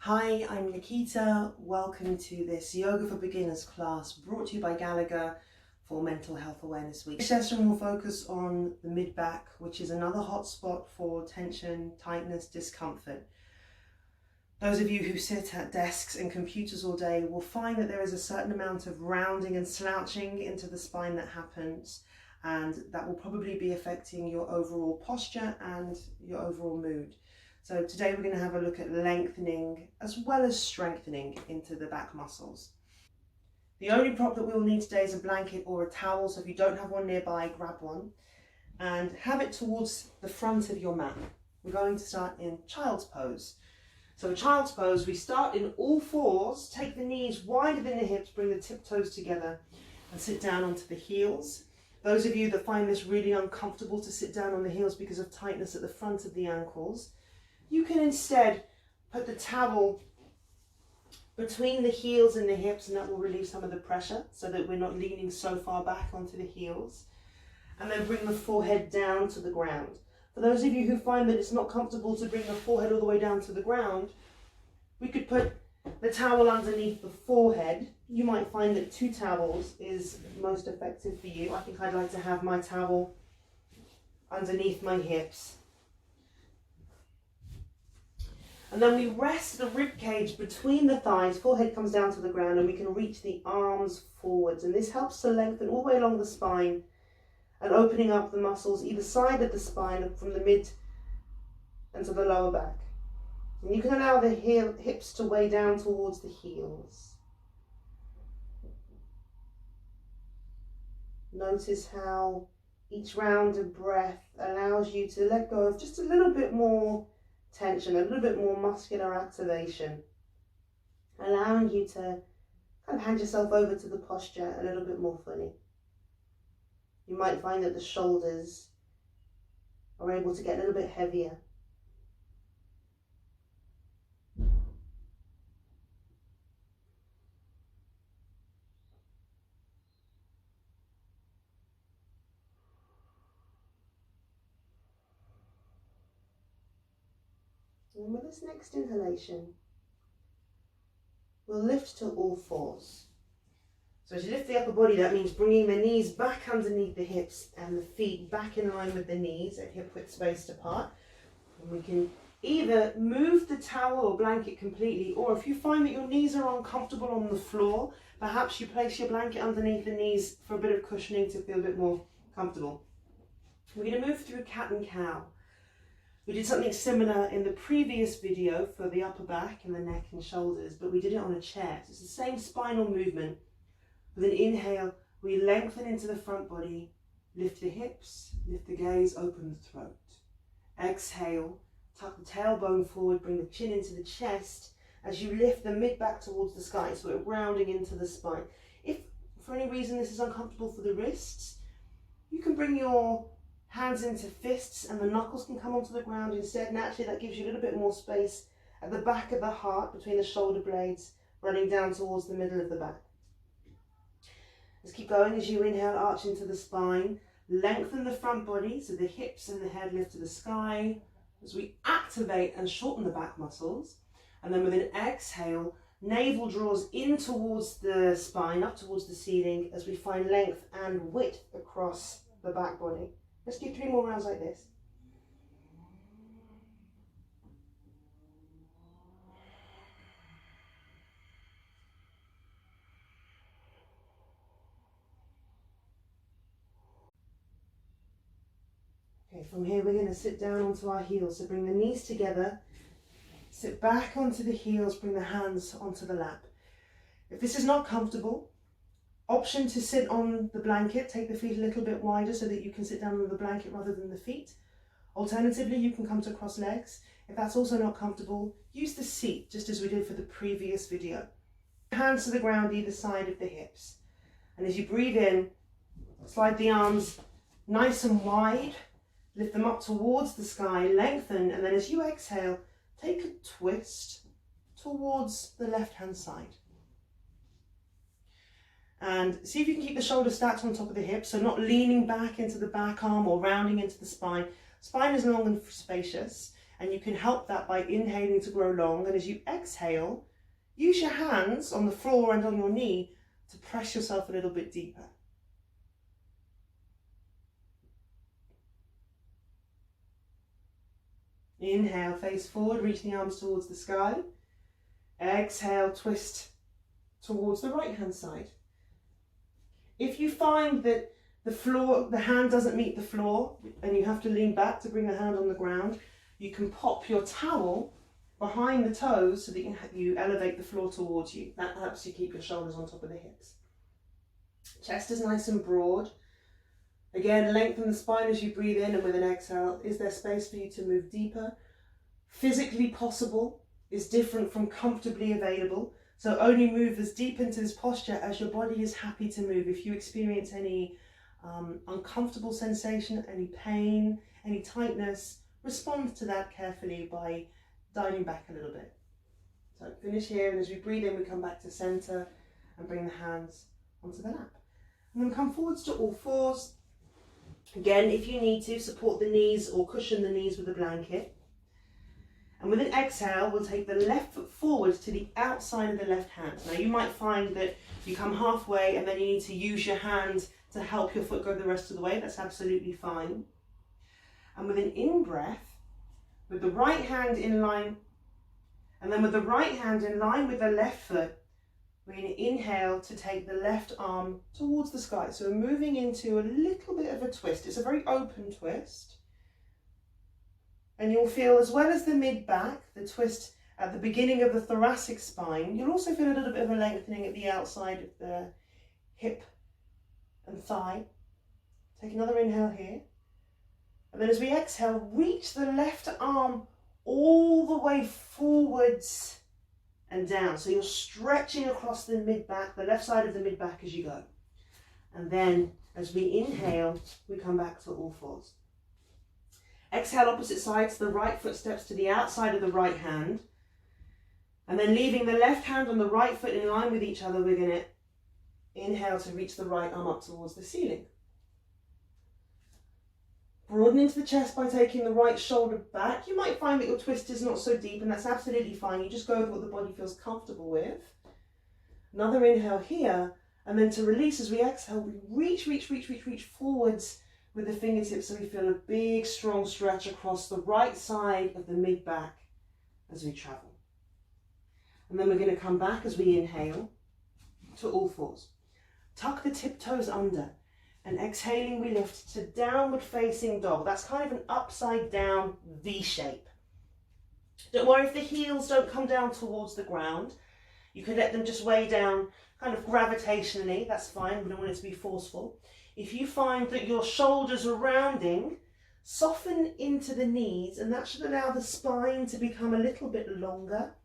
Hi, I'm Nikita. Welcome to this Yoga for Beginners class brought to you by Gallagher for Mental Health Awareness Week. This session will focus on the mid-back, which is another hot spot for tension, tightness, discomfort. Those of you who sit at desks and computers all day will find that there is a certain amount of rounding and slouching into the spine that happens, and that will probably be affecting your overall posture and your overall mood. So today we're going to have a look at lengthening as well as strengthening into the back muscles. The only prop that we will need today is a blanket or a towel, so if you don't have one nearby, grab one and have it towards the front of your mat. We're going to start in child's pose. So child's pose, we start in all fours, take the knees wider than the hips, bring the tiptoes together and sit down onto the heels. Those of you that find this really uncomfortable to sit down on the heels because of tightness at the front of the ankles, you can instead put the towel between the heels and the hips, and that will relieve some of the pressure so that we're not leaning so far back onto the heels. And then bring the forehead down to the ground. For those of you who find that it's not comfortable to bring the forehead all the way down to the ground, we could put the towel underneath the forehead. You might find that 2 towels is most effective for you. I think I'd like to have my towel underneath my hips. And then we rest the rib cage between the thighs, forehead comes down to the ground, and we can reach the arms forwards. And this helps to lengthen all the way along the spine and opening up the muscles either side of the spine from the mid and to the lower back. And you can allow the hips to weigh down towards the heels. Notice how each round of breath allows you to let go of just a little bit more tension, a little bit more muscular activation, allowing you to kind of hand yourself over to the posture a little bit more fully. You might find that the shoulders are able to get a little bit heavier. And with this next inhalation, we'll lift to all fours. So as you lift the upper body, that means bringing the knees back underneath the hips and the feet back in line with the knees at hip width spaced apart. And we can either move the towel or blanket completely, or if you find that your knees are uncomfortable on the floor, perhaps you place your blanket underneath the knees for a bit of cushioning to feel a bit more comfortable. We're going to move through cat and cow. We did something similar in the previous video for the upper back and the neck and shoulders, but we did it on a chair. So it's the same spinal movement. With an inhale, we lengthen into the front body, lift the hips, lift the gaze, open the throat. Exhale, tuck the tailbone forward, bring the chin into the chest as you lift the mid back towards the sky, so we're rounding into the spine. If for any reason this is uncomfortable for the wrists, you can bring your hands into fists and the knuckles can come onto the ground instead, and actually that gives you a little bit more space at the back of the heart between the shoulder blades, running down towards the middle of the back. Let's keep going. As you inhale, arch into the spine, lengthen the front body so the hips and the head lift to the sky as we activate and shorten the back muscles. And then with an exhale, navel draws in towards the spine, up towards the ceiling, as we find length and width across the back body. Let's do 3 more rounds like this. Okay, from here we're going to sit down onto our heels. So bring the knees together, sit back onto the heels, bring the hands onto the lap. If this is not comfortable, option to sit on the blanket, take the feet a little bit wider so that you can sit down on the blanket rather than the feet. Alternatively, you can come to cross legs. If that's also not comfortable, use the seat, just as we did for the previous video. Hands to the ground either side of the hips. And as you breathe in, slide the arms nice and wide, lift them up towards the sky, lengthen, and then as you exhale, take a twist towards the left-hand side. And see if you can keep the shoulders stacked on top of the hips, so not leaning back into the back arm or rounding into the spine. Spine is long and spacious, And you can help that by inhaling to grow long. And as you exhale, use your hands on the floor and on your knee to press yourself a little bit deeper. Inhale, face forward, reach the arms towards the sky. Exhale, twist towards the right hand side. If you find that the hand doesn't meet the floor and you have to lean back to bring the hand on the ground, you can pop your towel behind the toes so that you elevate the floor towards you. That helps you keep your shoulders on top of the hips. Chest is nice and broad. Again, lengthen the spine as you breathe in, and with an exhale, is there space for you to move deeper? Physically possible is different from comfortably available. So only move as deep into this posture as your body is happy to move. If you experience any uncomfortable sensation, any pain, any tightness, respond to that carefully by diving back a little bit. So finish here, and as we breathe in, we come back to center and bring the hands onto the lap. And then come forwards to all fours. Again, if you need to, support the knees or cushion the knees with a blanket. And with an exhale, we'll take the left foot forward to the outside of the left hand. Now you might find that you come halfway and then you need to use your hand to help your foot go the rest of the way. That's absolutely fine. And with an in-breath, with the right hand in line, and then with the right hand in line with the left foot, we're going to inhale to take the left arm towards the sky. So we're moving into a little bit of a twist. It's a very open twist. And you'll feel, as well as the mid-back, the twist at the beginning of the thoracic spine, you'll also feel a little bit of a lengthening at the outside of the hip and thigh. Take another inhale here. And then as we exhale, reach the left arm all the way forwards and down. So you're stretching across the mid-back, the left side of the mid-back as you go. And then as we inhale, we come back to all fours. Exhale, opposite sides, the right foot steps to the outside of the right hand. And then leaving the left hand on the right foot in line with each other, we're going to inhale to reach the right arm up towards the ceiling. Broaden into the chest by taking the right shoulder back. You might find that your twist is not so deep, and that's absolutely fine. You just go with what the body feels comfortable with. Another inhale here, and then to release as we exhale, we reach forwards with the fingertips so we feel a big, strong stretch across the right side of the mid-back as we travel. And then we're going to come back as we inhale to all fours. Tuck the tiptoes under. And exhaling, we lift to downward facing dog. That's kind of an upside down V shape. Don't worry if the heels don't come down towards the ground. You can let them just weigh down kind of gravitationally. That's fine. We don't want it to be forceful. If you find that your shoulders are rounding, soften into the knees, and that should allow the spine to become a little bit longer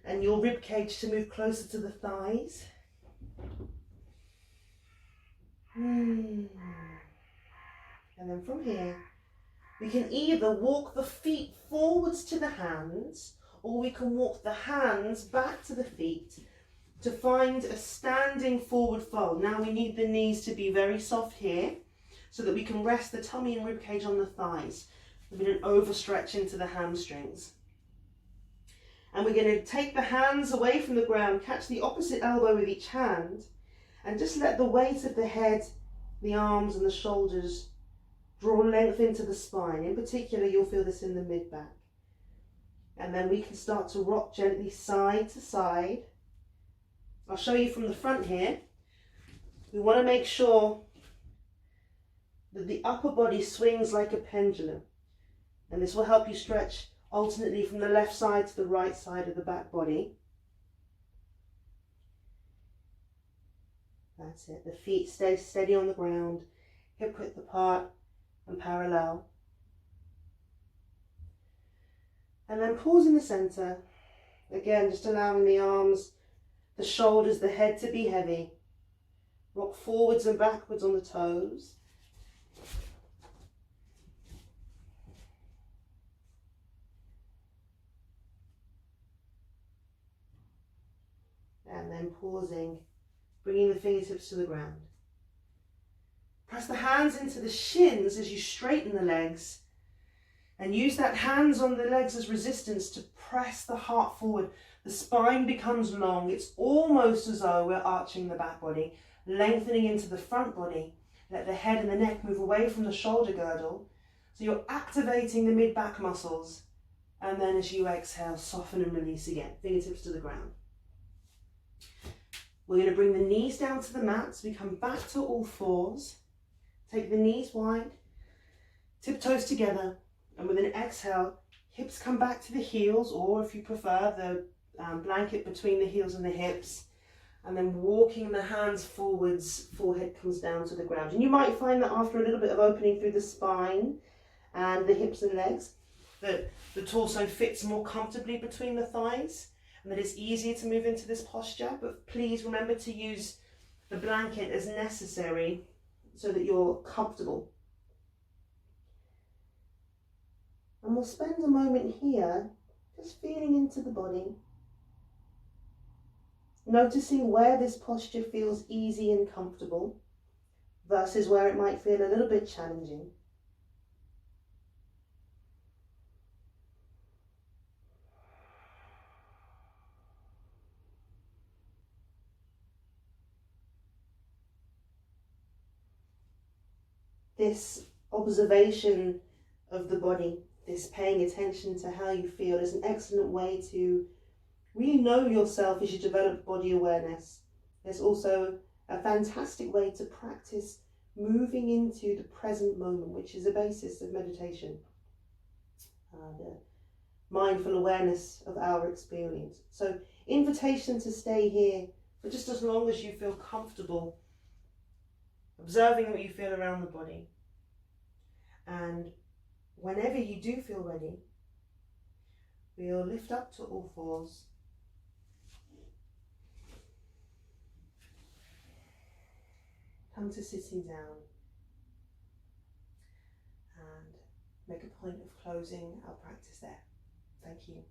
and your rib cage to move closer to the thighs. And then from here, we can either walk the feet forwards to the hands, or we can walk the hands back to the feet to find a standing forward fold. Now we need the knees to be very soft here so that we can rest the tummy and ribcage on the thighs. We don't overstretch into the hamstrings. And we're going to take the hands away from the ground, catch the opposite elbow with each hand, and just let the weight of the head, the arms and the shoulders draw length into the spine. In particular, you'll feel this in the mid-back. And then we can start to rock gently side to side. I'll show you from the front here. We want to make sure that the upper body swings like a pendulum. And this will help you stretch alternately from the left side to the right side of the back body. That's it. The feet stay steady on the ground, hip width apart and parallel. And then pause in the center. Again, just allowing the arms, the shoulders, the head to be heavy. Rock forwards and backwards on the toes. And then pausing, bringing the fingertips to the ground. Press the hands into the shins as you straighten the legs. And use that hands on the legs as resistance to press the heart forward. The spine becomes long. It's almost as though we're arching the back body, lengthening into the front body. Let the head and the neck move away from the shoulder girdle. So you're activating the mid-back muscles. And then as you exhale, soften and release again. Fingertips to the ground. We're going to bring the knees down to the mat. So we come back to all fours. Take the knees wide. Tiptoes together. And with an exhale, hips come back to the heels, or if you prefer, the blanket between the heels and the hips. And then walking the hands forwards, forehead comes down to the ground. And you might find that after a little bit of opening through the spine and the hips and legs, that the torso fits more comfortably between the thighs, and that it's easier to move into this posture. But please remember to use the blanket as necessary so that you're comfortable. And we'll spend a moment here just feeling into the body, noticing where this posture feels easy and comfortable versus where it might feel a little bit challenging. This observation of the body, this paying attention to how you feel, is an excellent way to really know yourself as you develop body awareness. There's also a fantastic way to practice moving into the present moment, which is a basis of meditation. The mindful awareness of our experience. So, invitation to stay here for just as long as you feel comfortable, observing what you feel around the body. And whenever you do feel ready, we'll lift up to all fours. Come to sitting down and make a point of closing our practice there. Thank you.